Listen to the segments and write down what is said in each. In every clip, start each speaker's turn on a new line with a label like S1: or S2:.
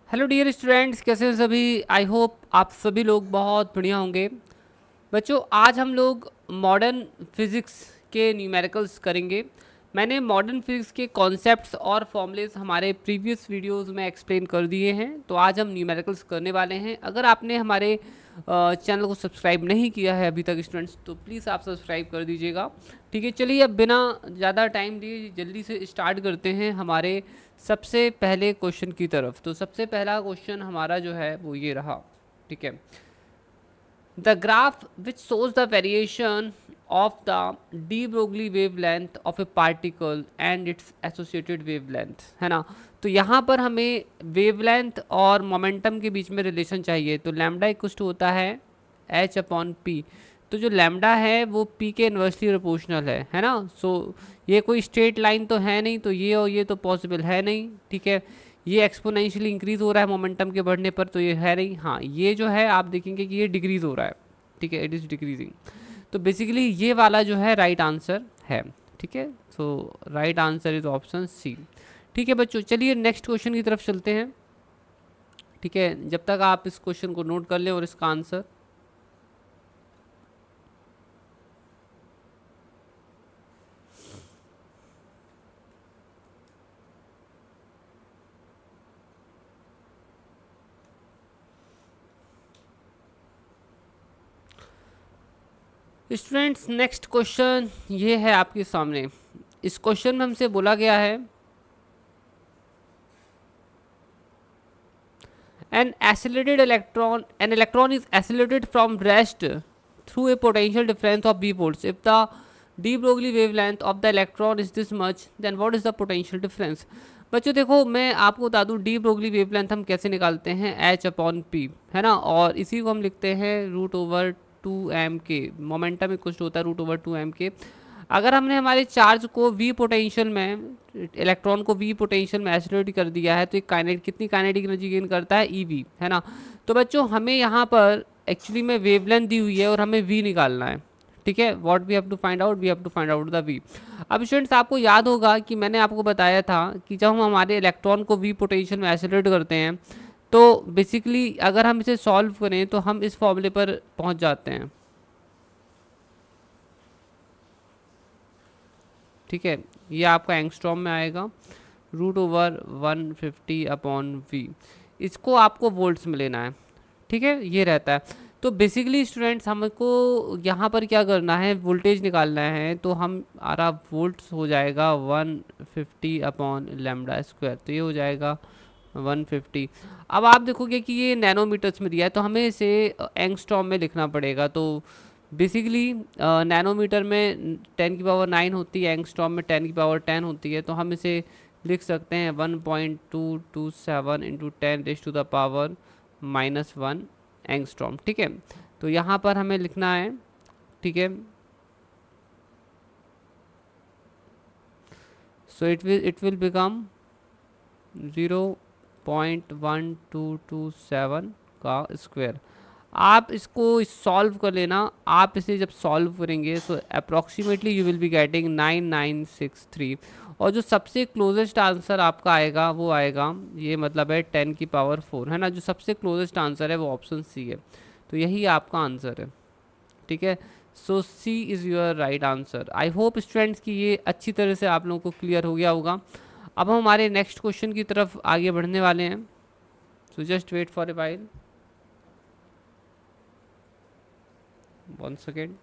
S1: Hello dear students, कैसे हो सभी। आई होप आप सभी लोग बहुत बढ़िया होंगे। बच्चों, आज हम लोग मॉडर्न फिज़िक्स के न्यूमेरिकल्स करेंगे। मैंने मॉडर्न फिज़िक्स के कॉन्सेप्ट्स और फॉर्मूलेस हमारे प्रीवियस वीडियोस में एक्सप्लेन कर दिए हैं, तो आज हम न्यूमेरिकल्स करने वाले हैं। अगर आपने हमारे चैनल को सब्सक्राइब नहीं किया है अभी तक स्टूडेंट्स, तो प्लीज़ आप सब्सक्राइब कर दीजिएगा। ठीक है, चलिए अब बिना ज़्यादा टाइम लिए जल्दी से स्टार्ट करते हैं हमारे सबसे पहले क्वेश्चन की तरफ। तो सबसे पहला क्वेश्चन हमारा जो है वो ये रहा। ठीक है, the graph which shows the variation of the de Broglie wavelength of a particle and its associated wavelength, है ना। तो यहाँ पर हमें वेवलेंथ और मोमेंटम के बीच में रिलेशन चाहिए। तो लैम्डा इक्वल टू होता है h अपॉन पी। तो जो लैम्डा है वो p के इन्वर्सली प्रोपोर्शनल है ना। सो ये कोई स्ट्रेट लाइन तो है नहीं, तो ये और ये तो पॉसिबल है नहीं। ठीक है, ये एक्सपोनेंशियली इंक्रीज हो रहा है मोमेंटम के बढ़ने पर, तो ये है नहीं। हाँ, ये जो है आप देखेंगे कि ये डिक्रीज हो रहा है। ठीक है, इट इज़ डिक्रीजिंग। तो बेसिकली ये वाला जो है राइट आंसर है। ठीक है, so right answer is option C. ठीक है बच्चों, चलिए नेक्स्ट क्वेश्चन की तरफ चलते हैं। ठीक है, जब तक आप इस क्वेश्चन को नोट कर लें और इसका आंसर। स्टूडेंट्स, नेक्स्ट क्वेश्चन ये है आपके सामने। इस क्वेश्चन में हमसे बोला गया है an electron is accelerated from rest through a potential difference of b volts. If the de Broglie wavelength of the electron is this much, then what is the potential difference? बच्चों देखो, मैं आपको बता दूं डी ब्रोगली वेवलेंथ हम कैसे निकालते हैं, h अपॉन पी, है ना। और इसी को हम लिखते हैं रूट ओवर 2m के। मोमेंटम इक्वल होता है रूट ओवर 2m के। अगर हमने हमारे चार्ज को v पोटेंशियल में, इलेक्ट्रॉन को v पोटेंशियल में एसिलेट कर दिया है, तो एक काइनेटिक कितनी काइनेटिक एनर्जी गेन करता है, ev, है ना। तो बच्चों हमें यहाँ पर एक्चुअली में वेवलेंथ दी हुई है और हमें v निकालना है। ठीक है, what we have to find out, we have to find out the v। अब स्टूडेंट्स, आपको याद होगा कि मैंने आपको बताया था कि जब हम हमारे इलेक्ट्रॉन को v पोटेंशियल में एसिलेट करते हैं, तो बेसिकली अगर हम इसे सॉल्व करें तो हम इस फॉर्मूले पर पहुँच जाते हैं। ठीक है, ये आपका एंगस्ट्रॉम में आएगा रूट ओवर 150 अपॉन वी। इसको आपको वोल्ट्स में लेना है। ठीक है, ये रहता है। तो बेसिकली स्टूडेंट्स, हमको यहाँ पर क्या करना है, वोल्टेज निकालना है। तो हमारा वोल्ट्स हो जाएगा 150 अपॉन लैम्डा स्क्वायर, तो ये हो जाएगा 150। अब आप देखोगे कि ये नैनोमीटर्स में दिया है, तो हमें इसे एंगस्ट्रॉम में लिखना पड़ेगा। तो बेसिकली नैनोमीटर में 10 की पावर 9 होती है, एंगस्ट्रॉम में 10 की पावर 10 होती है। तो हम इसे लिख सकते हैं 1.227 into 10 raise to the power -1 angstrom. ठीक है, तो यहाँ पर हमें लिखना है। ठीक है, सो इट विल बिकम 0.1227 का स्क्वायर। आप इसको सॉल्व कर लेना। आप इसे जब सॉल्व करेंगे तो approximately you will be getting 9963। और जो सबसे क्लोजेस्ट आंसर आपका आएगा वो आएगा, ये मतलब है 10 की पावर 4, है ना। जो सबसे क्लोजेस्ट आंसर है वो ऑप्शन सी है, तो यही आपका आंसर है। ठीक है, so C is your right answer. I hope students कि ये अच्छी तरह से आप लोगों को क्लियर हो गया होगा। अब हम हमारे नेक्स्ट क्वेश्चन की तरफ आगे बढ़ने वाले हैं। So just wait for a while, 1 second.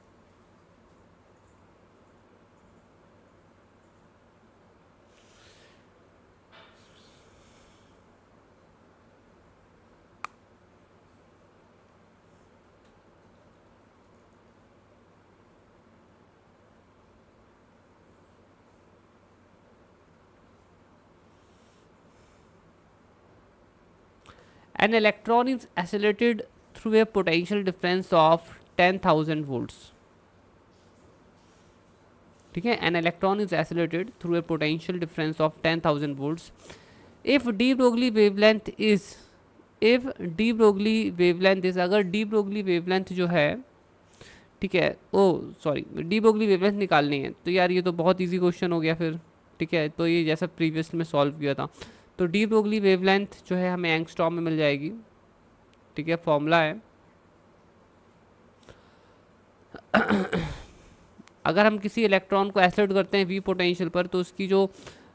S1: An electron is accelerated through a potential difference of 10,000 volts. ठीक है, an electron is accelerated through a potential difference of 10,000 volts. If de Broglie wavelength is, अगर de Broglie wavelength जो है, ठीक है, ओ sorry, de Broglie wavelength निकालनी है, तो यार ये तो बहुत इजी क्वेश्चन हो गया फिर। ठीक है, तो ये जैसा प्रीवियस में सॉल्व किया था, तो डी ब्रोगली वेवलेंथ जो है हमें एंगस्ट्रॉम में मिल जाएगी, ठीक है, फॉर्मूला है। अगर हम किसी इलेक्ट्रॉन को एक्सेलरेट करते हैं वी पोटेंशियल पर तो उसकी जो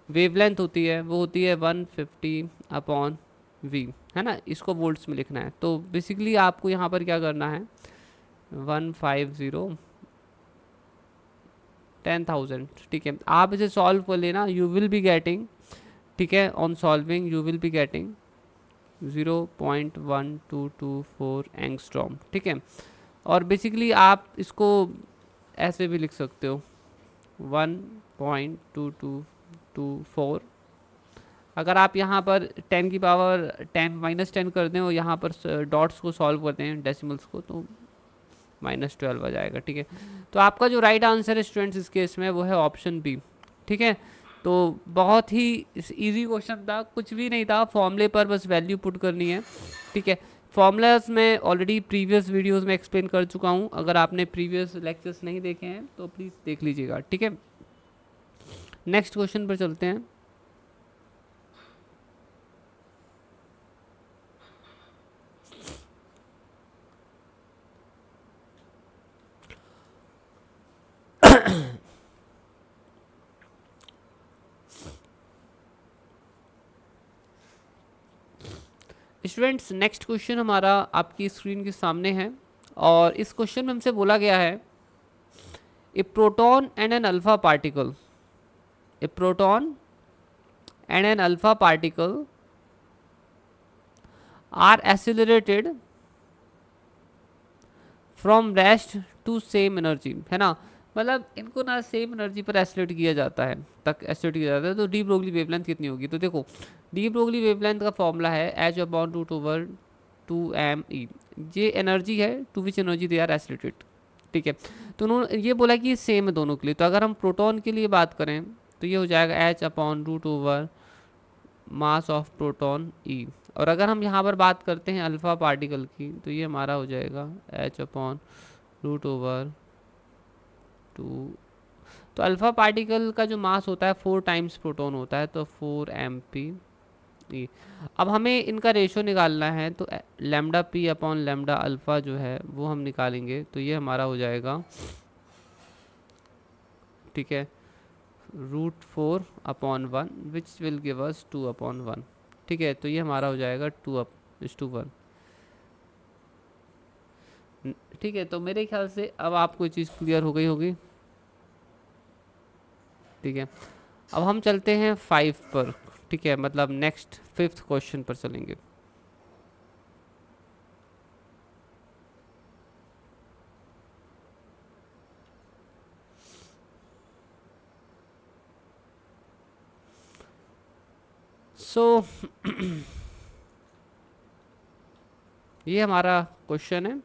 S1: वेवलेंथ होती है वो होती है 150 अपॉन वी, है ना, इसको वोल्ट्स में लिखना है। तो बेसिकली आपको यहाँ पर क्या करना है, 150 10,000, ठीक है। आप इसे सॉल्व कर लेना, यू विल बी गेटिंग, ठीक है, on solving you will be getting 0.1224 angstrom, ठीक है। और बेसिकली आप इसको ऐसे भी लिख सकते हो 1.2224। अगर आप यहाँ पर 10 की पावर 10 कर दें और यहाँ पर डॉट्स को सॉल्व करते हैं डेसिमल्स को तो -12 आ जाएगा, ठीक है। तो आपका जो राइट आंसर है स्टूडेंट्स इस केस में वो है ऑप्शन बी, ठीक है। तो बहुत ही इजी क्वेश्चन था, कुछ भी नहीं था, फॉर्मूले पर बस वैल्यू पुट करनी है, ठीक है। फॉर्मूलाज मैं ऑलरेडी प्रीवियस वीडियोस में एक्सप्लेन कर चुका हूँ, अगर आपने प्रीवियस लेक्चर्स नहीं देखे हैं तो प्लीज़ देख लीजिएगा, ठीक है। नेक्स्ट क्वेश्चन पर चलते हैं। स्टूडेंट्स नेक्स्ट क्वेश्चन हमारा आपकी स्क्रीन के सामने है और इस क्वेश्चन में हमसे बोला गया है a proton and an alpha particle, a proton and an alpha particle are accelerated from rest to same energy, है ना, मतलब इनको ना सेम एनर्जी पर एक्सेलरेट किया जाता है, तक एक्सेलरेट किया जाता है। तो डी ब्रोगली वेवलेंथ कितनी होगी, तो देखो डी ब्रोगली वेवलेंथ का फॉर्मूला है h/√/2m/e, ये एनर्जी है to which energy they are accelerated, ठीक है। तो उन्होंने ये बोला कि सेम है दोनों के लिए। तो अगर हम प्रोटॉन के लिए बात करें तो ये हो जाएगा h/√मास ऑफ प्रोटॉन e, और अगर हम यहाँ पर बात करते हैं अल्फ़ा पार्टिकल की तो ये हमारा हो जाएगा h/√2। तो अल्फ़ा पार्टिकल का जो मास होता है 4 टाइम्स प्रोटॉन होता है, तो 4 mp। अब हमें इनका रेशो निकालना है, तो lambda P upon lambda alpha जो है वो हम निकालेंगे, तो ये हमारा हो जाएगा, ठीक है, √4/1 विच विल गिव अस 2/1, ठीक है। तो ये हमारा हो जाएगा 2:1, ठीक है। तो मेरे ख्याल से अब आपको ये चीज़ क्लियर हो गई होगी, ठीक है। अब हम चलते हैं 5 पर, ठीक है, मतलब नेक्स्ट 5th क्वेश्चन पर चलेंगे। सो ये हमारा क्वेश्चन है,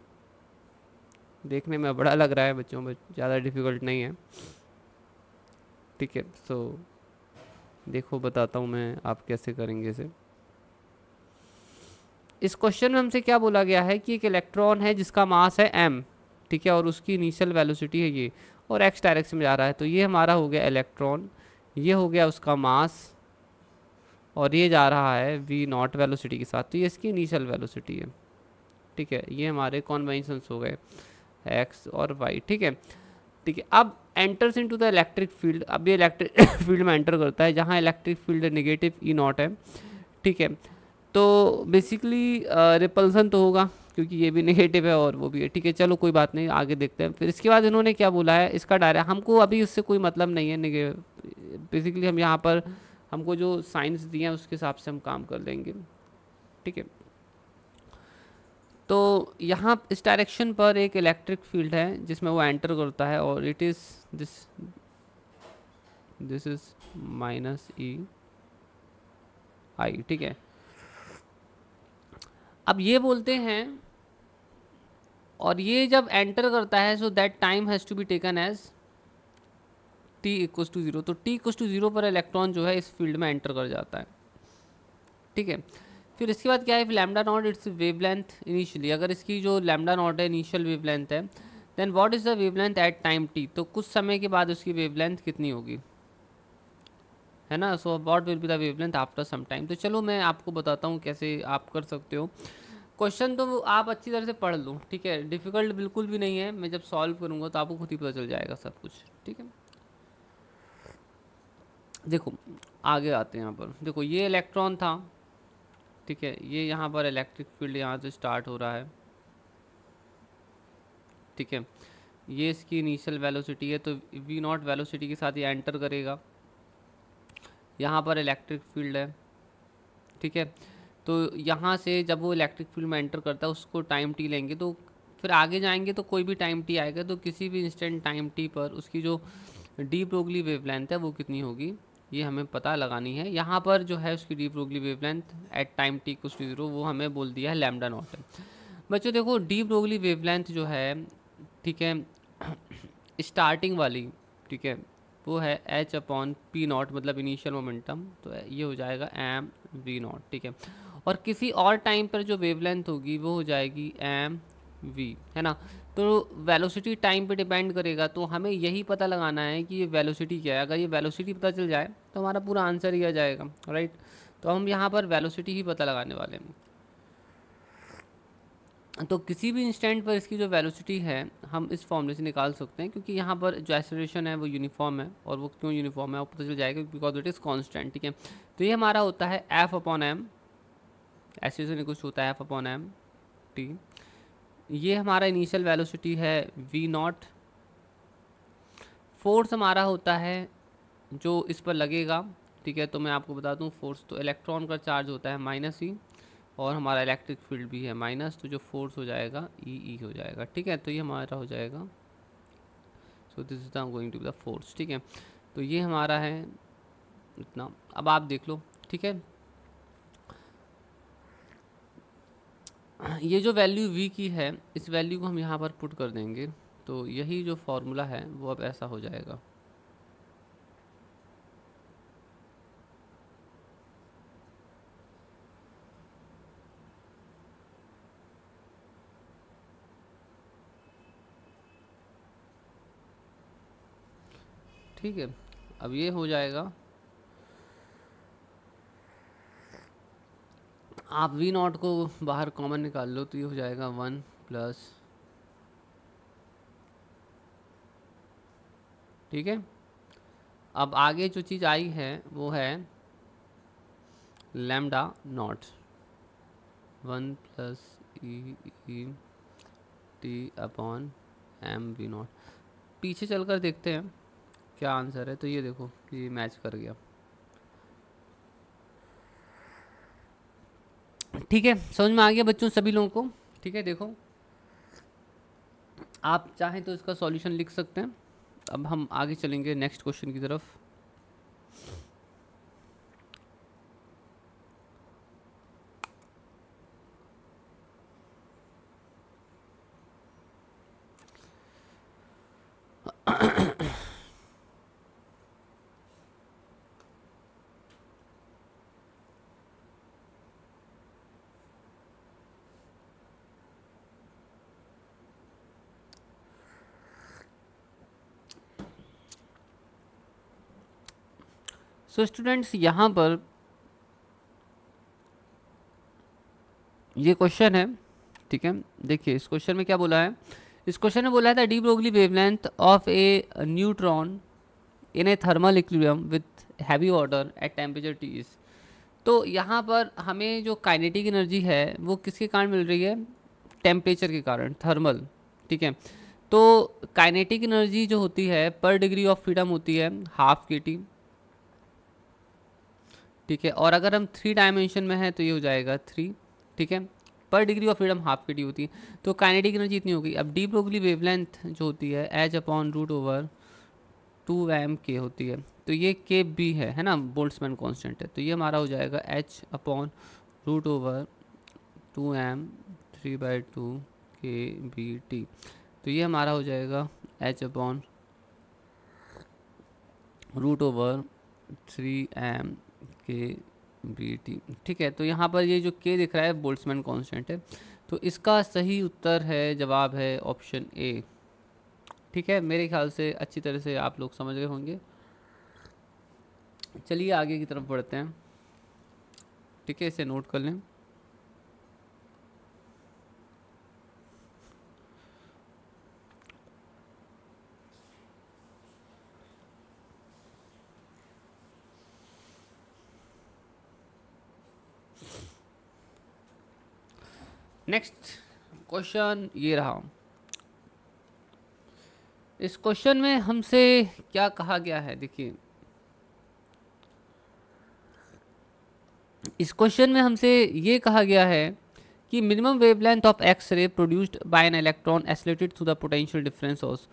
S1: देखने में बड़ा लग रहा है बच्चों में, ज़्यादा डिफ़िकल्ट नहीं है, ठीक है। सो देखो बताता हूँ मैं आप कैसे करेंगे इसे। इस क्वेश्चन में हमसे क्या बोला गया है कि एक इलेक्ट्रॉन है जिसका मास है m, ठीक है, और उसकी इनिशियल वेलोसिटी है ये, और x डायरेक्शन में जा रहा है। तो ये हमारा हो गया इलेक्ट्रॉन, ये हो गया उसका मास, और ये जा रहा है v0 वेलोसिटी के साथ, तो ये इसकी इनिशियल वेलोसिटी है, ठीक है। ये हमारे कॉन्वेंशंस हो गए x और y, ठीक है, ठीक है। अब enters into the electric field, अब ये इलेक्ट्रिक फील्ड में एंटर करता है जहाँ इलेक्ट्रिक फील्ड नेगेटिव E0 है, ठीक है। तो बेसिकली रिपल्सन तो होगा क्योंकि ये भी नेगेटिव है और वो भी है, ठीक है। चलो कोई बात नहीं, आगे देखते हैं। फिर इसके बाद इन्होंने क्या बोला है, इसका डायरेक्ट हमको अभी उससे कोई मतलब नहीं है, बेसिकली हम यहाँ पर हमको जो साइंस दिए हैं उसके हिसाब से हम काम कर लेंगे, ठीक है। तो यहाँ इस डायरेक्शन पर एक इलेक्ट्रिक फील्ड है जिसमें वो एंटर करता है, और it is this is -EI, ठीक है। अब ये बोलते हैं, और ये जब एंटर करता है so that time has to be taken as t=0। तो t=0 पर इलेक्ट्रॉन जो है इस फील्ड में एंटर कर जाता है, ठीक है। फिर इसके बाद क्या है, lambda naught it's wavelength initially, अगर इसकी जो लैम्डा नॉट है इनिशियल वेवलेंथ है, then what is the wavelength at time t, तो कुछ समय के बाद उसकी वेवलेंथ कितनी होगी, है ना। So what will be the wavelength after some time. तो चलो मैं आपको बताता हूँ कैसे आप कर सकते हो। क्वेश्चन तो आप अच्छी तरह से पढ़ लो, ठीक है, डिफ़िकल्ट बिल्कुल भी नहीं है। मैं जब सॉल्व करूँगा तो आपको खुद ही पता चल जाएगा सब कुछ, ठीक है। देखो आगे आते हैं यहाँ पर। देखो ये इलेक्ट्रॉन था, ठीक है, ये यहाँ पर इलेक्ट्रिक फील्ड यहाँ से स्टार्ट हो रहा है, ठीक है। ये इसकी इनिशियल वेलोसिटी है, तो वी नॉट वेलोसिटी के साथ ये एंटर करेगा। यहाँ पर इलेक्ट्रिक फील्ड है, ठीक है। तो यहाँ से जब वो इलेक्ट्रिक फील्ड में एंटर करता है उसको टाइम टी लेंगे, तो फिर आगे जाएंगे तो कोई भी टाइम टी आएगा, तो किसी भी इंस्टेंट टाइम टी पर उसकी जो डी ब्रोगली वेवलेंथ है वो कितनी होगी ये हमें पता लगानी है। यहाँ पर जो है उसकी de Broglie wavelength at time t equals to 0 वो हमें बोल दिया है लैम्डा नॉट है। बच्चों देखो डी ब्रोगली वेवलेंथ जो है, ठीक है, स्टार्टिंग वाली, ठीक है, वो है एच अपॉन पी नॉट, मतलब इनिशियल मोमेंटम, तो ये हो जाएगा एम वी नॉट, ठीक है। और किसी और टाइम पर जो वेवलेंथ होगी वो हो जाएगी एम वी, है ना। तो वेलोसिटी टाइम पे डिपेंड करेगा, तो हमें यही पता लगाना है कि ये वेलोसिटी क्या है। अगर ये वेलोसिटी पता चल जाए तो हमारा पूरा आंसर ही आ जाएगा, राइट। तो हम यहाँ पर वेलोसिटी ही पता लगाने वाले हैं। तो किसी भी इंस्टेंट पर इसकी जो वेलोसिटी है हम इस फॉर्मूले से निकाल सकते हैं, क्योंकि यहाँ पर जो एक्सेलरेशन है वो यूनिफॉर्म है, और वो क्यों यूनिफॉर्म है वो पता चल जाएगा बिकॉज इट इज़ कांस्टेंट, ठीक है। तो ये हमारा होता है एफ अपॉन एम, एक्सेलरेशन कुछ होता है एफ अपॉन एम टी। ये हमारा इनिशियल वेलोसिटी है वी नॉट। फोर्स हमारा होता है जो इस पर लगेगा, ठीक है। तो मैं आपको बता दूँ फोर्स, तो इलेक्ट्रॉन का चार्ज होता है माइनस ई, और हमारा इलेक्ट्रिक फील्ड भी है माइनस, तो जो फोर्स हो जाएगा ई हो जाएगा, ठीक है। तो ये हमारा हो जाएगा, so this is the going to be the force, ठीक है। तो ये हमारा है इतना। अब आप देख लो, ठीक है, ये जो वैल्यू v की है इस वैल्यू को हम यहाँ पर पुट कर देंगे, तो यही जो फॉर्मूला है वो अब ऐसा हो जाएगा। ठीक है, अब ये हो जाएगा, आप वी नॉट को बाहर कॉमन निकाल लो, तो ये हो जाएगा 1 प्लस, ठीक है। अब आगे जो चीज़ आई है वो है lambda naught 1 plus E T upon M V naught. पीछे चलकर देखते हैं क्या आंसर है, तो ये देखो ये मैच कर गया, ठीक है। समझ में आ गया बच्चों सभी लोगों को, ठीक है। देखो आप चाहें तो इसका सॉल्यूशन लिख सकते हैं। अब हम आगे चलेंगे नेक्स्ट क्वेश्चन की तरफ। सो स्टूडेंट्स यहाँ पर ये क्वेश्चन है, ठीक है। देखिए इस क्वेश्चन में क्या बोला है, इस क्वेश्चन में बोला है the D Broglie wavelength of A neutron in A thermal equilibrium with heavy order at temperature T is. तो यहाँ पर हमें जो काइनेटिक एनर्जी है वो किसके कारण मिल रही है, टेम्परेचर के कारण, थर्मल, ठीक है। तो काइनेटिक एनर्जी जो होती है पर डिग्री ऑफ फ्रीडम होती है हाफ के टी, ठीक है। और अगर हम 3 डायमेंशन में है तो ये हो जाएगा 3, ठीक है। पर डिग्री ऑफ फ्रीडम हाफ के टी होती है, तो काइनेटिक एनर्जी इतनी होगी। अब डी ब्रोगली वेवलेंथ जो होती है H upon root over 2m के होती है, तो ये के बी है ना, बोल्ट्जमैन कांस्टेंट है, तो ये हमारा हो जाएगा h upon root over 2m 3/2 के बी टी। तो ये हमारा हो जाएगा h upon root over 3m के बी टी, ठीक है। तो यहाँ पर ये जो k दिख रहा है बोल्ट्जमैन कांस्टेंट है, तो इसका सही उत्तर है, जवाब है ऑप्शन ए, ठीक है। मेरे ख्याल से अच्छी तरह से आप लोग समझ गए होंगे। चलिए आगे की तरफ बढ़ते हैं, ठीक है, इसे नोट कर लें। नेक्स्ट क्वेश्चन ये रहा। इस क्वेश्चन में हमसे क्या कहा गया है, देखिए इस क्वेश्चन में हमसे ये कहा गया है कि minimum wavelength of X ray produced by an electron acylated through the potential difference source.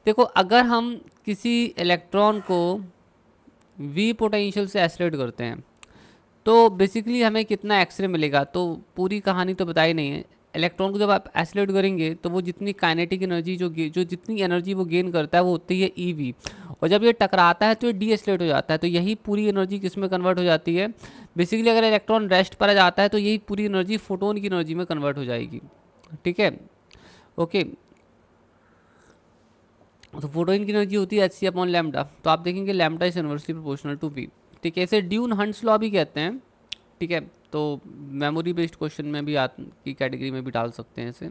S1: देखो अगर हम किसी इलेक्ट्रॉन को वी पोटेंशियल से एसिलेट करते हैं तो बेसिकली हमें कितना एक्सरे मिलेगा, तो पूरी कहानी तो बताई नहीं है। इलेक्ट्रॉन को जब आप एसिलेट करेंगे तो वो जितनी काइनेटिक एनर्जी जो जितनी एनर्जी वो गेन करता है वो होती है ईवी, और जब ये टकराता है तो ये डी एसिलेट हो जाता है, तो यही पूरी एनर्जी किस में कन्वर्ट हो जाती है। बेसिकली अगर इलेक्ट्रॉन रेस्ट पर आ जाता है तो यही पूरी एनर्जी फोटोन की एनर्जी में कन्वर्ट हो जाएगी, ठीक है, ओके। तो फोटोन की एनर्जी होती है एच सी अपॉन लैम्डा, तो आप देखेंगे lambda is inversely proportional to V, ठीक है, इसे ड्यून हंट्स लॉ भी कहते हैं, ठीक है। तो मेमोरी बेस्ड क्वेश्चन में भी की कैटेगरी में भी डाल सकते हैं इसे,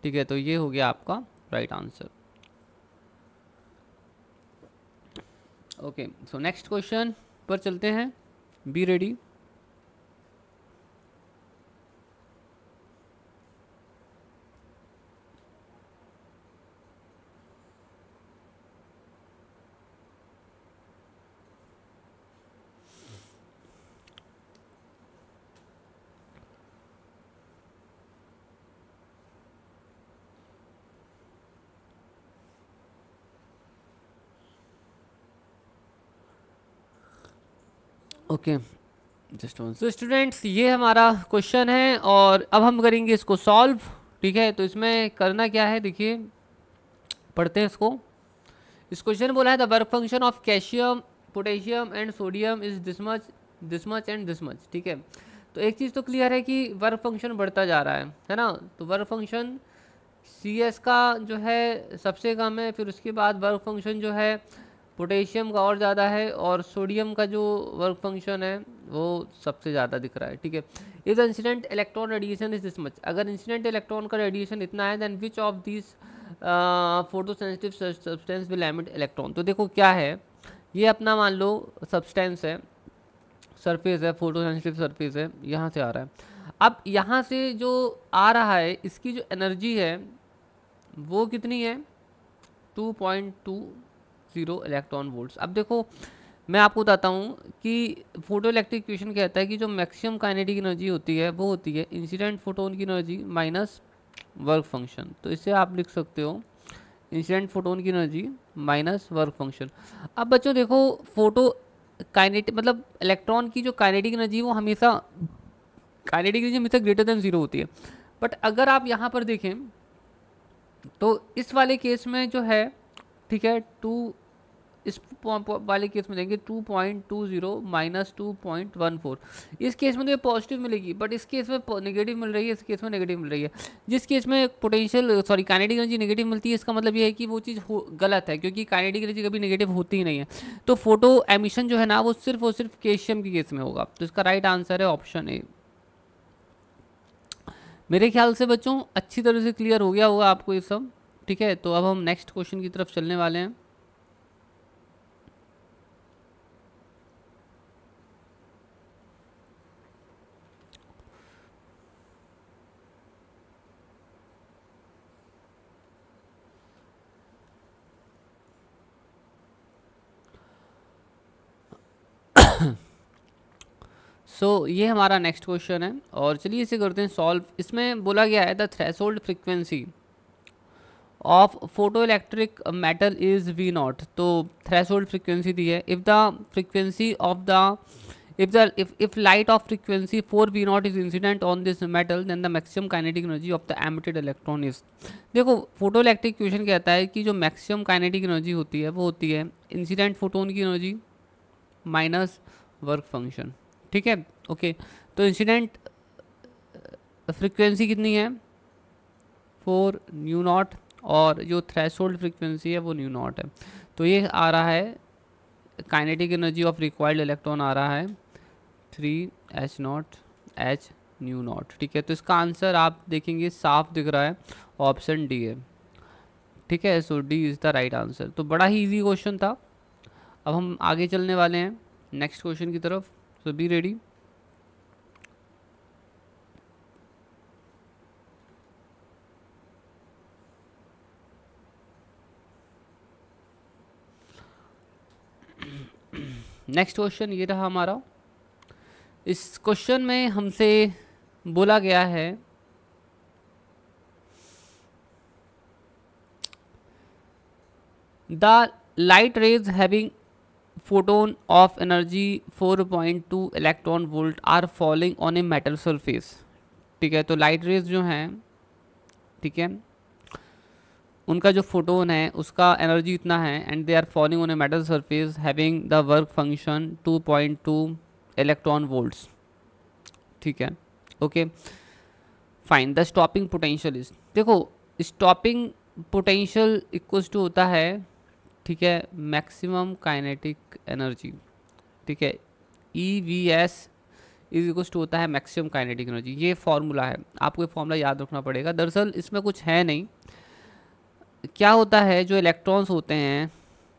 S1: ठीक है। तो ये हो गया आपका right answer, okay. So next question पर चलते हैं, be ready. Okay just one, so students ये हमारा क्वेश्चन है और अब हम करेंगे इसको सॉल्व, ठीक है। तो इसमें करना क्या है, देखिए पढ़ते हैं इसको। इस क्वेश्चन बोला है the work function of calcium potassium and sodium is this much and this much, ठीक है। तो एक चीज़ तो क्लियर है कि वर्क फंक्शन बढ़ता जा रहा है ना। तो वर्क फंक्शन सी एस का जो है सबसे कम है, फिर उसके बाद वर्क फंक्शन जो है पोटेशियम का और ज़्यादा है, और सोडियम का जो वर्क फंक्शन है वो सबसे ज़्यादा दिख रहा है, ठीक है। If the incident electron radiation is this much, अगर इंसिडेंट इलेक्ट्रॉन का रेडिएशन इतना है, then which of this photo sensitive substance will emit electron. तो देखो क्या है, ये अपना मान लो सब्सटेंस है, सरफेस है, फोटो सेंसिटिव सरफेस है, यहाँ से आ रहा है। अब यहाँ से जो आ रहा है इसकी जो एनर्जी है वो कितनी है, 2.20 इलेक्ट्रॉन वोल्ट्स। अब देखो मैं आपको बताता हूँ कि फोटो इलेक्ट्रिक इक्वेशन कहता है कि जो मैक्सिमम काइनेटिक एनर्जी होती है वो होती है इंसिडेंट फोटोन की एनर्जी माइनस वर्क फंक्शन। तो इससे आप लिख सकते हो इंसिडेंट फोटोन की एनर्जी माइनस वर्क फंक्शन। अब बच्चों देखो फोटो काइनेटिक मतलब इलेक्ट्रॉन की जो काइनेटिक एनर्जी वो हमेशा काइनेटिक एनर्जी हमेशा ग्रेटर देन जीरो होती है। बट अगर आप यहाँ पर देखें तो इस वाले केस में जो है, ठीक है, इस वाले केस में देंगे 2.20 माइनस 2.14, इस केस में तो ये पॉजिटिव मिलेगी, बट इस केस में नेगेटिव मिल रही है, इस केस में नेगेटिव मिल रही है। जिस केस में पोटेंशियल काइनेटिक एनर्जी नेगेटिव मिलती है, इसका मतलब ये है कि वो चीज़ गलत है, क्योंकि काइनेटिक एनर्जी कभी नेगेटिव होती ही नहीं है। तो फोटो एमिशन जो है ना वो सिर्फ और सिर्फ कैल्शियम के केस में होगा। तो इसका राइट आंसर है ऑप्शन ए। मेरे ख्याल से बच्चों अच्छी तरह से क्लियर हो गया होगा आपको ये सब, ठीक है। तो अब हम नेक्स्ट क्वेश्चन की तरफ चलने वाले हैं। ये हमारा नेक्स्ट क्वेश्चन है और चलिए इसे करते हैं सॉल्व। इसमें बोला गया है the threshold frequency of photo electric metal is V naught. तो थ्रेशोल्ड फ्रीक्वेंसी दी है, if the frequency of the if light of frequency 4 v naught is incident on this metal then the maximum kinetic energy of the emitted electron is। देखो photo electric equation कहता है कि जो maximum kinetic energy होती है वो होती है इंसिडेंट फोटोन की एनर्जी माइनस वर्क फंक्शन, ठीक है, ओके। तो इंसिडेंट फ्रीक्वेंसी कितनी है 4 न्यू नॉट, और जो थ्रेशोल्ड फ्रीक्वेंसी है वो न्यू नॉट है। तो ये आ रहा है kinetic energy of required electron आ रहा है 3h0 h न्यू नॉट। ठीक है, तो इसका आंसर आप देखेंगे साफ दिख रहा है, ऑप्शन डी है। ठीक है, so D is the right answer. तो बड़ा ही इजी क्वेश्चन था। अब हम आगे चलने वाले हैं नेक्स्ट क्वेश्चन की तरफ, सो बी रेडी। नेक्स्ट क्वेश्चन ये रहा हमारा। इस क्वेश्चन में हमसे बोला गया है the light rays having photon of energy 4.2 electron volt are falling on a metal surface. ठीक है, तो लाइट रेज जो हैं, ठीक है, उनका जो फोटोन है उसका एनर्जी इतना है and they are falling on a metal surface having the work function 2.2 electron volts. ठीक है, okay fine. The stopping potential is, देखो स्टॉपिंग पोटेंशियल इक्वल्स टू होता है, ठीक है, मैक्सिमम काइनेटिक एनर्जी। ठीक है, EVS इज इक्वल्स टू होता है मैक्सिमम काइनेटिक एनर्जी। ये फॉर्मूला है, आपको ये फॉर्मूला याद रखना पड़ेगा। दरअसल इसमें कुछ है नहीं। क्या होता है, जो इलेक्ट्रॉन्स होते हैं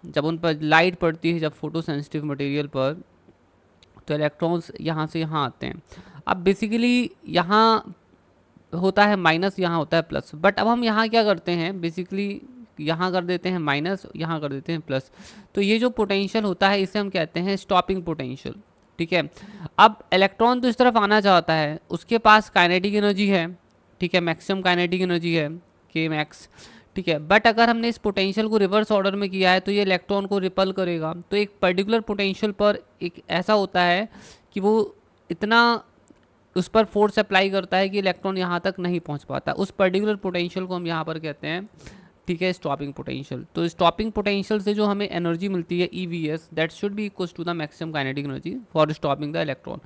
S1: जब उन पर लाइट पड़ती है, जब फोटो सेंसिटिव मटेरियल पर, तो इलेक्ट्रॉन्स यहाँ से यहाँ आते हैं। अब बेसिकली यहाँ होता है माइनस, यहाँ होता है प्लस, बट अब हम यहाँ क्या करते हैं, बेसिकली यहाँ कर देते हैं माइनस, यहाँ कर देते हैं प्लस। तो ये जो पोटेंशियल होता है इसे हम कहते हैं स्टॉपिंग पोटेंशियल। ठीक है, अब इलेक्ट्रॉन तो इस तरफ आना चाहता है, उसके पास काइनेटिक एनर्जी है, ठीक है, मैक्सिमम काइनेटिक एनर्जी है के मैक्स। ठीक है, बट अगर हमने इस पोटेंशियल को रिवर्स ऑर्डर में किया है तो ये इलेक्ट्रॉन को रिपल करेगा। तो एक पर्टिकुलर पोटेंशियल पर एक ऐसा होता है कि वो इतना उस पर फोर्स अप्लाई करता है कि इलेक्ट्रॉन यहाँ तक नहीं पहुँच पाता। उस पर्टिकुलर पोटेंशियल को हम यहाँ पर कहते हैं, ठीक है, स्टॉपिंग पोटेंशियल। तो स्टॉपिंग पोटेंशियल से जो हमें एनर्जी मिलती है EVS, that should be equals to the maximum kinetic energy for stopping the electron.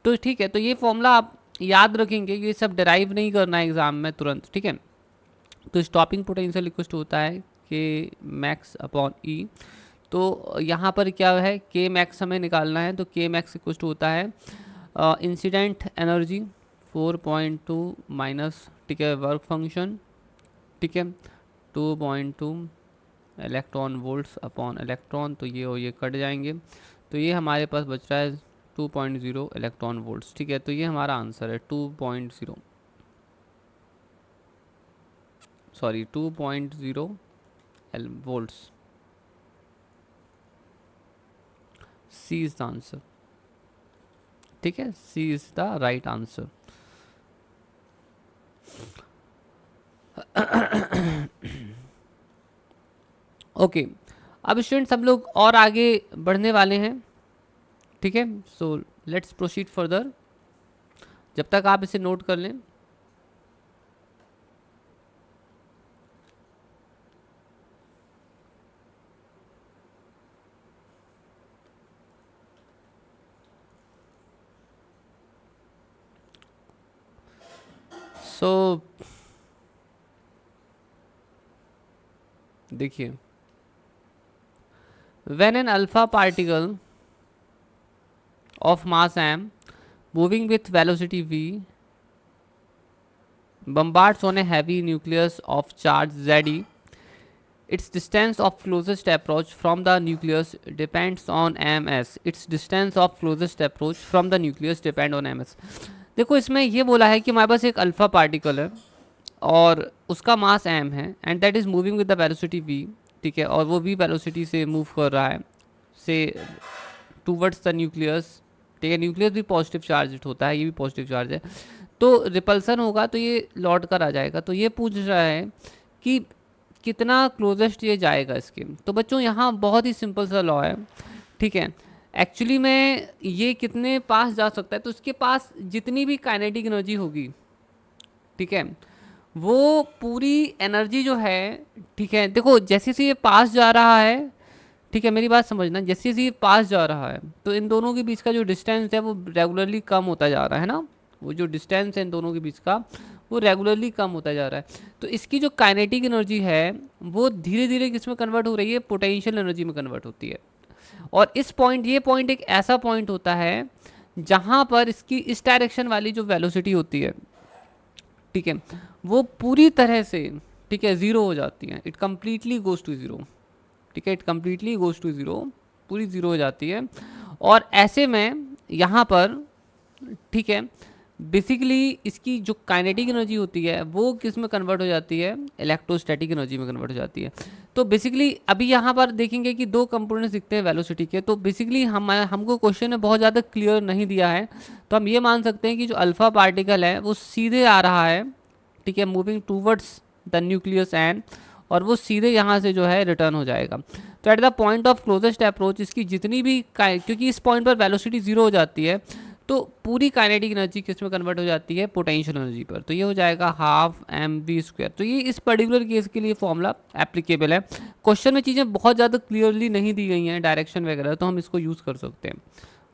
S1: तो ठीक है, तो ये फॉर्मूला आप याद रखेंगे, ये सब डिराइव नहीं करना है एग्जाम में तुरंत। ठीक है, तो स्टॉपिंग पोटेंशियल इक्वल्स टू होता है के मैक्स अपॉन E। तो यहाँ पर क्या है, के मैक्स हमें निकालना है, तो के मैक्स इक्वल्स टू होता है इंसिडेंट एनर्जी 4.2 माइनस, ठीक है, वर्क फंक्शन, ठीक है, 2.2 इलेक्ट्रॉन वोल्ट्स अपॉन इलेक्ट्रॉन। तो ये और ये कट जाएंगे, तो ये हमारे पास बच रहा है 2.0 इलेक्ट्रॉन वोल्ट्स। ठीक है, तो ये हमारा आंसर है 2.0 volts. C is the answer. ठीक है, C is the right answer. Okay, अब स्टूडेंट्स सब लोग और आगे बढ़ने वाले हैं। ठीक है, सो लेट्स प्रोसीड फर्दर। जब तक आप इसे नोट कर लें। सो देखिए, when an alpha particle of mass m moving with velocity v bombards on a heavy nucleus of charge Ze, its distance of closest approach from the nucleus depends on ms. Its distance of closest approach from the nucleus depend on ms. देखो इसमें ये बोला है कि हमारे पास एक alpha particle है और उसका मास m है and that is moving with the velocity v। ठीक है, और वो v वेलोसिटी से मूव कर रहा है से टूवर्ड्स द न्यूक्लियस। ठीक है, न्यूक्लियस भी पॉजिटिव चार्ज होता है, ये भी पॉजिटिव चार्ज है, तो रिपल्सन होगा तो ये लौट कर आ जाएगा। तो ये पूछ रहा है कि कितना क्लोजेस्ट ये जाएगा इसके। तो बच्चों यहाँ बहुत ही सिंपल सा लॉ है। ठीक है, एक्चुअली में ये कितने पास जा सकता है, तो इसके पास जितनी भी काइनेटिक एनर्जी होगी, ठीक है, वो पूरी एनर्जी जो है, ठीक है, देखो जैसे से ये पास जा रहा है, ठीक है, मेरी बात समझना, जैसे जैसे ये पास जा रहा है तो इन दोनों के बीच का जो डिस्टेंस है वो रेगुलरली कम होता जा रहा है ना। वो जो डिस्टेंस है इन दोनों के बीच का वो रेगुलरली कम होता जा रहा है। तो इसकी जो काइनेटिक एनर्जी है वो धीरे धीरे किस में कन्वर्ट हो रही है, पोटेंशियल एनर्जी में कन्वर्ट होती है। और इस पॉइंट, ये पॉइंट एक ऐसा पॉइंट होता है जहाँ पर इसकी इस डायरेक्शन वाली जो वेलोसिटी होती है, ठीक है, वो पूरी तरह से, ठीक है, ज़ीरो हो जाती है। It completely goes to zero, ठीक है, it completely goes to zero, पूरी ज़ीरो हो जाती है। और ऐसे में यहाँ पर, ठीक है, बेसिकली इसकी जो काइनेटिक एनर्जी होती है वो किस में कन्वर्ट हो जाती है, इलेक्ट्रोस्टैटिक एनर्जी में कन्वर्ट हो जाती है। तो बेसिकली अभी यहाँ पर देखेंगे कि दो कंपोनेंट्स दिखते हैं वेलोसिटी के। तो बेसिकली हमको क्वेश्चन में बहुत ज़्यादा क्लियर नहीं दिया है, तो हम ये मान सकते हैं कि जो अल्फ़ा पार्टिकल है वो सीधे आ रहा है, ठीक है, moving towards the nucleus and, और वो सीधे यहाँ से जो है रिटर्न हो जाएगा। तो eight the point of closest approach इसकी जितनी भी, क्योंकि इस पॉइंट पर वेलोसिटी ज़ीरो हो जाती है, तो पूरी काइनेटिक एनर्जी किस में कन्वर्ट हो जाती है, पोटेंशियल एनर्जी पर। तो ये हो जाएगा हाफ mv²। तो ये इस पर्टिकुलर केस के लिए फॉर्मूला एप्लीकेबल है। क्वेश्चन में चीज़ें बहुत ज़्यादा क्लियरली नहीं दी गई हैं, डायरेक्शन वगैरह, तो हम इसको यूज़ कर सकते हैं।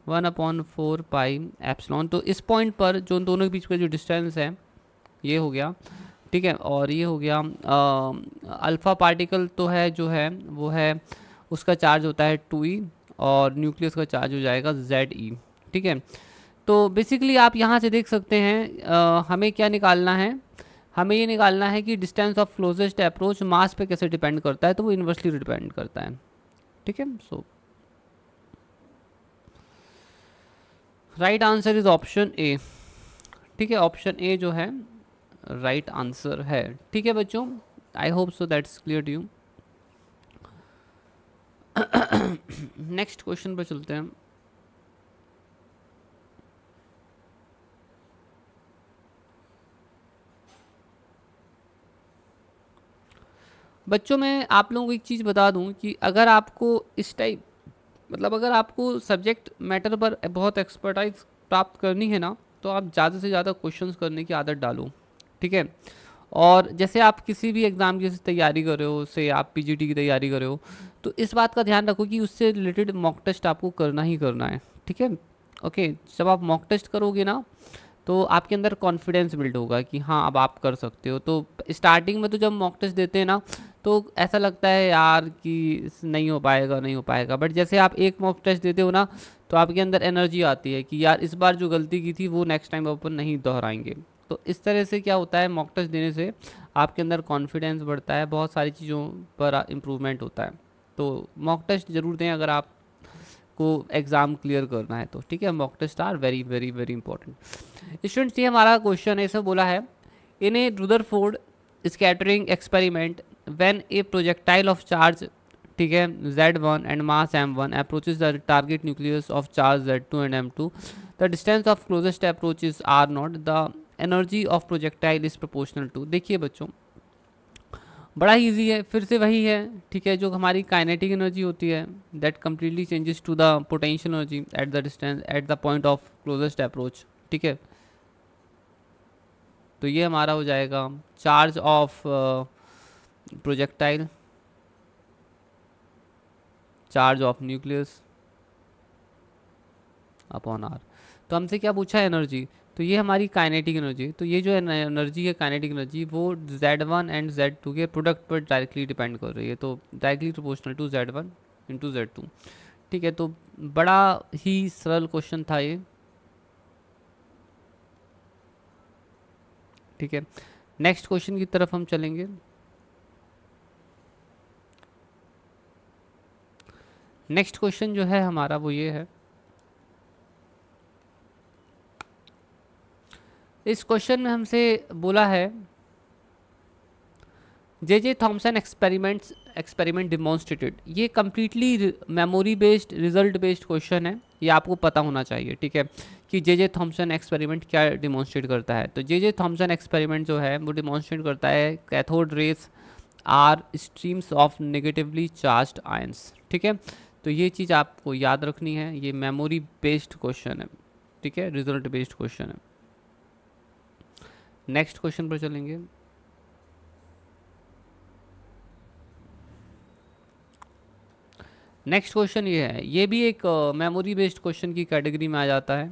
S1: 1/4 पाई एप्सिलॉन। तो इस पॉइंट पर जो दोनों के बीच का जो डिस्टेंस है ये हो गया, ठीक है, और ये हो गया अल्फ़ा पार्टिकल तो है जो है वो है, उसका चार्ज होता है 2e, और न्यूक्लियस का चार्ज हो जाएगा Ze, ठीक है। तो बेसिकली आप यहाँ से देख सकते हैं हमें क्या निकालना है, हमें ये निकालना है कि डिस्टेंस ऑफ क्लोजेस्ट अप्रोच मास पे कैसे डिपेंड करता है। तो वो इन्वर्सली डिपेंड करता है, ठीक है। So right answer is option A, ठीक है, ऑप्शन ए जो है राइट आंसर है, ठीक है बच्चों। I hope so that's clear to you. Next question पर चलते हैं। बच्चों मैं आप लोगों को एक चीज़ बता दूं कि अगर आपको इस टाइप, मतलब अगर आपको सब्जेक्ट मैटर पर बहुत एक्सपर्टाइज प्राप्त करनी है ना, तो आप ज़्यादा से ज़्यादा क्वेश्चंस करने की आदत डालो, ठीक है। और जैसे आप किसी भी एग्ज़ाम की तैयारी कर रहे हो, से आप पीजीटी की तैयारी कर रहे हो, तो इस बात का ध्यान रखो कि उससे रिलेटेड मॉक टेस्ट आपको करना ही करना है, ठीक है। ओके, जब आप मॉक टेस्ट करोगे ना, तो आपके अंदर कॉन्फिडेंस बिल्ड होगा कि हाँ अब आप कर सकते हो। तो स्टार्टिंग में तो जब मॉक टेस्ट देते हैं ना, तो ऐसा लगता है यार कि नहीं हो पाएगा, नहीं हो पाएगा, बट जैसे आप एक मॉक टेस्ट देते हो ना, तो आपके अंदर एनर्जी आती है कि यार इस बार जो गलती की थी वो नेक्स्ट टाइम अपन नहीं दोहराएंगे। तो इस तरह से क्या होता है, मॉक टेस्ट देने से आपके अंदर कॉन्फिडेंस बढ़ता है, बहुत सारी चीज़ों पर इम्प्रूवमेंट होता है। तो मॉक टेस्ट ज़रूर दें अगर आप को एग्ज़ाम क्लियर करना है तो, ठीक है। Mock test are very very very important. Students, ये हमारा क्वेश्चन ऐसा बोला है, in a Rutherford scattering experiment when a projectile of charge, ठीक है, Z1 and mass m1 approaches the target nucleus of charge Z2 and m2, the distance of closest approach is r0, the energy of projectile is proportional to. देखिए बच्चों, बड़ा easy है, फिर से वही है, ठीक है, जो हमारी काइनेटिक एनर्जी होती है that completely changes to the potential energy at the distance at the point of closest approach, ठीक है। तो ये हमारा हो जाएगा charge of projectile, charge of nucleus upon R. तो हमसे क्या पूछा है, एनर्जी। तो ये हमारी काइनेटिक एनर्जी, तो ये जो एनर्जी है काइनेटिक एनर्जी, वो Z1 एंड Z2 के प्रोडक्ट पर डायरेक्टली डिपेंड कर रही है। तो directly proportional to Z1 into Z2, ठीक है। तो बड़ा ही सरल क्वेश्चन था ये, ठीक है। नेक्स्ट क्वेश्चन की तरफ हम चलेंगे। नेक्स्ट क्वेश्चन जो है हमारा वो ये है, इस क्वेश्चन में हमसे बोला है जे थॉमसन एक्सपेरिमेंट डिमॉन्स्ट्रेटेड। ये completely memory based, result based question है, ये आपको पता होना चाहिए, ठीक है, कि जे थॉमसन एक्सपेरिमेंट क्या डिमॉन्स्ट्रेट करता है। तो जे थॉमसन एक्सपेरिमेंट जो है वो डिमॉन्स्ट्रेट करता है cathode rays are streams of negatively charged ions, ठीक है। तो ये चीज़ आपको याद रखनी है, ये मेमोरी बेस्ड क्वेश्चन है, ठीक है, रिजल्ट बेस्ड क्वेश्चन है। नेक्स्ट क्वेश्चन पर चलेंगे। नेक्स्ट क्वेश्चन ये है, ये भी एक मेमोरी बेस्ड क्वेश्चन की कैटेगरी में आ जाता है।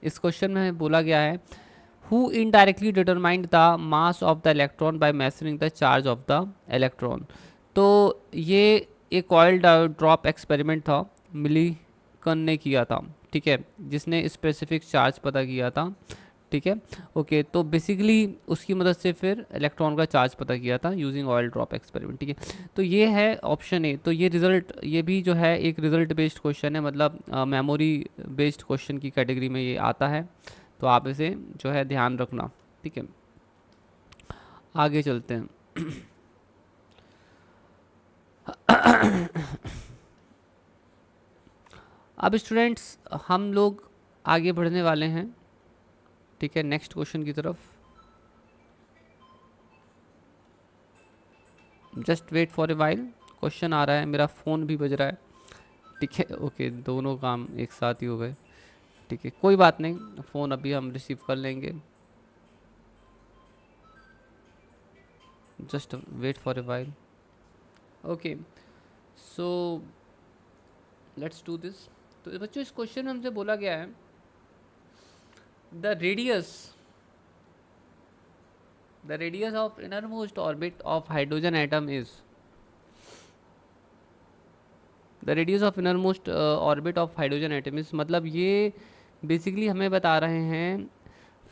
S1: इस क्वेश्चन में बोला गया है, who indirectly determined the mass of the electron by measuring the charge of the electron. तो ये एक कॉइल ड्रॉप एक्सपेरिमेंट था, मिलीकन ने किया था, ठीक है, जिसने स्पेसिफिक चार्ज पता किया था, ठीक है। ओके, तो बेसिकली उसकी मदद से फिर इलेक्ट्रॉन का चार्ज पता किया था यूजिंग ऑयल ड्रॉप एक्सपेरिमेंट, ठीक है। तो ये है ऑप्शन ए। तो ये रिजल्ट, ये भी जो है एक रिजल्ट बेस्ड क्वेश्चन है, मतलब मेमोरी बेस्ड क्वेश्चन की कैटेगरी में ये आता है, तो आप इसे जो है ध्यान रखना, ठीक है। आगे चलते हैं। अब स्टूडेंट्स हम लोग आगे बढ़ने वाले हैं, ठीक है, नेक्स्ट क्वेश्चन की तरफ। Just wait for a while, question आ रहा है, मेरा फ़ोन भी बज रहा है, ठीक है। ओके, दोनों काम एक साथ ही हो गए, ठीक है, कोई बात नहीं, फ़ोन अभी हम रिसीव कर लेंगे। Just wait for a while. Okay, so let's do this. तो बच्चों इस क्वेश्चन में हमसे बोला गया है the radius of innermost orbit of hydrogen atom is, the radius of innermost orbit of hydrogen atom is, मतलब ये बेसिकली हमें बता रहे हैं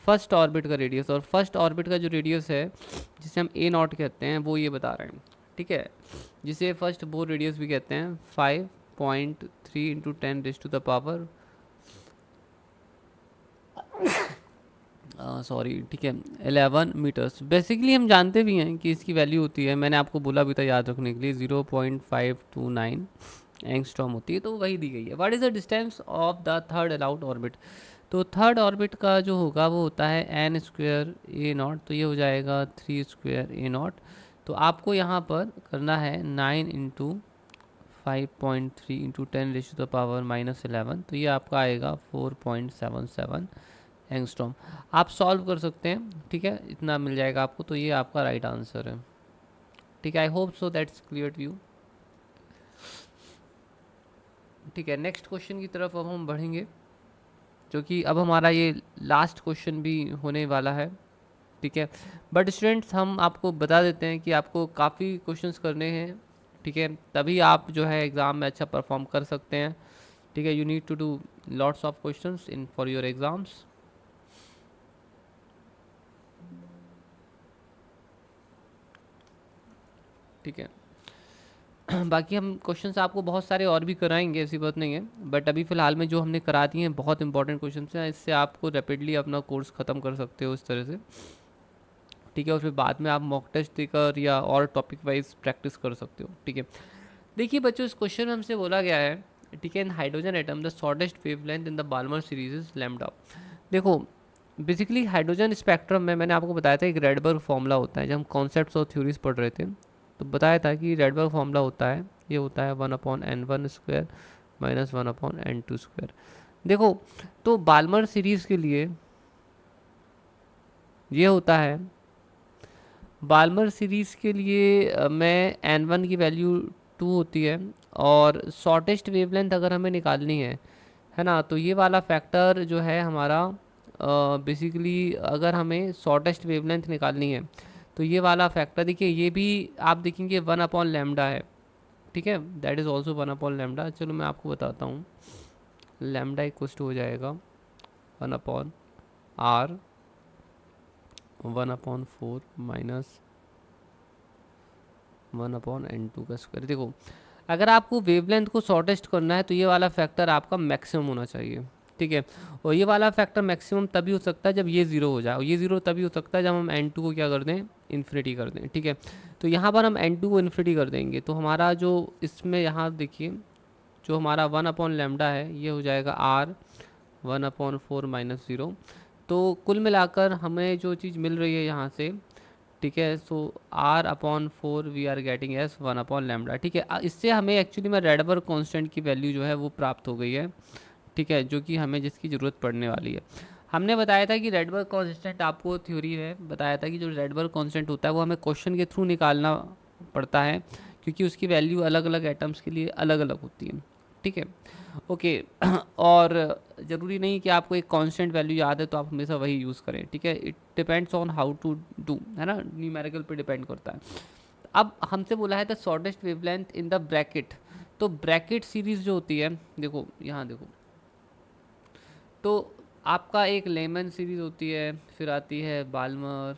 S1: फर्स्ट ऑर्बिट का रेडियस, और फर्स्ट ऑर्बिट का जो रेडियस है जिसे हम ए नॉट कहते हैं वो ये बता रहे हैं, ठीक है, जिसे फर्स्ट बोर रेडियस भी कहते हैं 5.3 into 10 raise to the power sorry, ठीक है, 11 मीटर्स। बेसिकली हम जानते भी हैं कि इसकी वैल्यू होती है, मैंने आपको बोला भी था याद रखने के लिए, 0.529 एंगस्ट्रॉम होती है, तो वही दी गई है। What is the distance of the third allowed orbit, तो थर्ड ऑर्बिट का जो होगा वो होता है एन स्क्वेयर ए नॉट, तो ये हो जाएगा 3 स्क्वेयर ए नॉट। तो आपको यहाँ पर करना है 9 into 5.3 into 10 raise to the power -11, तो ये आपका आएगा 4.77 एंगस्ट्रॉम। आप सॉल्व कर सकते हैं, ठीक है, इतना मिल जाएगा आपको, तो ये आपका राइट आंसर है, ठीक है। I hope so that's clear to you, ठीक है। नेक्स्ट क्वेश्चन की तरफ अब हम बढ़ेंगे, जो कि अब हमारा ये लास्ट क्वेश्चन भी होने वाला है, ठीक है। बट स्टूडेंट्स हम आपको बता देते हैं कि आपको काफ़ी क्वेश्चंस करने हैं, ठीक है, तभी आप जो है एग्ज़ाम में अच्छा परफॉर्म कर सकते हैं, ठीक है। You need to do lots of questions in for your exams, ठीक है। बाकी हम क्वेश्चंस आपको बहुत सारे और भी कराएंगे, ऐसी बात नहीं है, बट अभी फ़िलहाल में जो हमने करा दिए हैं बहुत इंपॉर्टेंट क्वेश्चंस हैं, इससे आपको रैपिडली अपना कोर्स ख़त्म कर सकते हो इस तरह से, ठीक है। और फिर बाद में आप मॉक टेस्ट देकर या और टॉपिक वाइज प्रैक्टिस कर सकते हो, ठीक है। देखिए बच्चों, इस क्वेश्चन में हमसे बोला गया है, ठीक है, in hydrogen atom the shortest wavelength in the Balmer series is lambda. देखो बेसिकली हाइड्रोजन स्पेक्ट्रम में मैंने आपको बताया था एक रेडबर्ग फॉर्मूला होता है, जब हम कॉन्सेप्ट्स और थ्योरीज पढ़ रहे थे तो बताया था कि रेडबर्ग फॉर्मूला होता है, ये होता है 1/n1 square minus 1/n2 square. देखो तो बाल्मर सीरीज़ के लिए ये होता है, बाल्मर सीरीज़ के लिए मैं n1 की वैल्यू 2 होती है, और शॉर्टेस्ट वेवलेंथ अगर हमें निकालनी है ना, तो ये वाला फैक्टर जो है हमारा बेसिकली अगर हमें शॉर्टेस्ट वेवलेंथ निकालनी है तो ये वाला फैक्टर देखिए, ये भी आप देखेंगे 1/λ है, ठीक है, दैट इज़ ऑल्सो 1/λ। चलो मैं आपको बताता हूँ, लैम्डा इक्वल टू हो जाएगा 1/r 1/4 माइनस 1/n2 का स्क्वायर। देखो अगर आपको वेवलेंथ को शॉर्टेस्ट करना है तो ये वाला फैक्टर आपका मैक्सिमम होना चाहिए, ठीक है। और ये वाला फैक्टर मैक्सिमम तभी हो सकता है जब ये ज़ीरो हो जाए, और ये ज़ीरो तभी हो सकता है जब हम n2 को क्या कर दें, इन्फिनिटी कर दें, ठीक है। तो यहाँ पर हम n2 को इन्फिनिटी कर देंगे, तो हमारा जो इसमें यहाँ देखिए जो हमारा 1/λ है ये हो जाएगा r 1/4 माइनस 0। तो कुल मिलाकर हमें जो चीज़ मिल रही है यहाँ से, ठीक है, so r/4 we are getting as 1/λ, ठीक है। इससे हमें एक्चुअली में रेडबर्ग कांस्टेंट की वैल्यू जो है वो प्राप्त हो गई है, ठीक है, जो कि हमें जिसकी ज़रूरत पड़ने वाली है। हमने बताया था कि रेडबर्ग कांस्टेंट, आपको थ्योरी में बताया था कि जो रेडबर्ग कांस्टेंट होता है वो हमें क्वेश्चन के थ्रू निकालना पड़ता है, क्योंकि उसकी वैल्यू अलग अलग एटम्स के लिए अलग अलग होती है, ठीक है। ओके और ज़रूरी नहीं कि आपको एक कांस्टेंट वैल्यू याद है तो आप हमेशा वही यूज़ करें, ठीक है, it depends on how to do, है ना, न्यूमेरिकल पे डिपेंड करता है। अब हमसे बोला है the shortest wavelength in the bracket, तो ब्रैकेट सीरीज़ जो होती है, देखो यहाँ देखो, तो आपका एक लेमन सीरीज़ होती है, फिर आती है बाल्मर,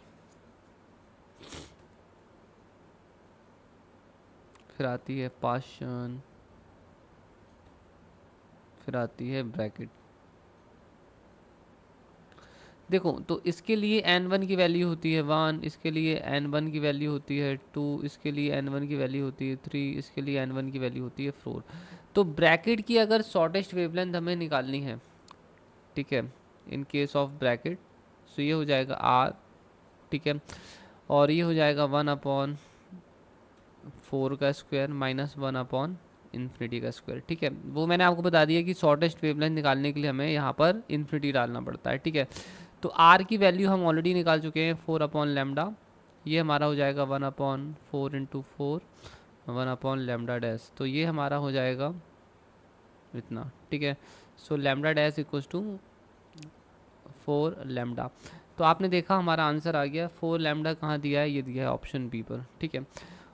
S1: फिर आती है पाशन, फिर आती है ब्रैकेट। देखो तो इसके लिए n1 की वैल्यू होती है 1, इसके लिए n1 की वैल्यू होती है 2, इसके लिए n1 की वैल्यू होती है 3, इसके लिए n1 की वैल्यू होती है 4। तो ब्रैकेट की अगर शॉर्टेस्ट वेवलेंथ हमें निकालनी है, ठीक है, इन केस ऑफ ब्रैकेट, सो ये हो जाएगा r, ठीक है, और ये हो जाएगा 1/4 का स्क्वायर माइनस 1/, इन्फिनिटी का स्क्वायर, ठीक है। वो मैंने आपको बता दिया कि शॉर्टेस्ट वेवलेंथ निकालने के लिए हमें यहाँ पर इन्फिनिटी डालना पड़ता है, ठीक है। तो r की वैल्यू हम ऑलरेडी निकाल चुके हैं 4/λ, ये हमारा हो जाएगा 1/4 × 4 1/λ डैश, तो ये हमारा हो जाएगा इतना, ठीक है। So lambda dash equals to 4λ। तो आपने देखा हमारा आंसर आ गया 4λ। कहाँ दिया है? ये दिया है ऑप्शन बी पर, ठीक है।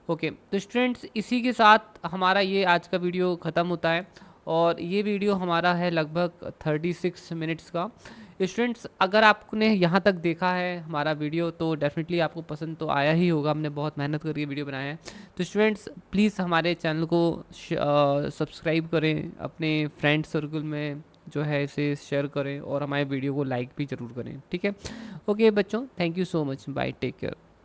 S1: ओके तो स्टूडेंट्स इसी के साथ हमारा ये आज का वीडियो ख़त्म होता है, और ये वीडियो हमारा है लगभग 36 मिनट्स का। स्टूडेंट्स अगर आपने यहाँ तक देखा है हमारा वीडियो तो डेफिनेटली आपको पसंद तो आया ही होगा, हमने बहुत मेहनत करके वीडियो बनाया है। तो स्टूडेंट्स प्लीज़ हमारे चैनल को सब्सक्राइब करें, अपने फ्रेंड सर्कल में जो है इसे शेयर करें, और हमारे वीडियो को लाइक भी ज़रूर करें, ठीक है। ओके बच्चों, thank you so much, bye, take care.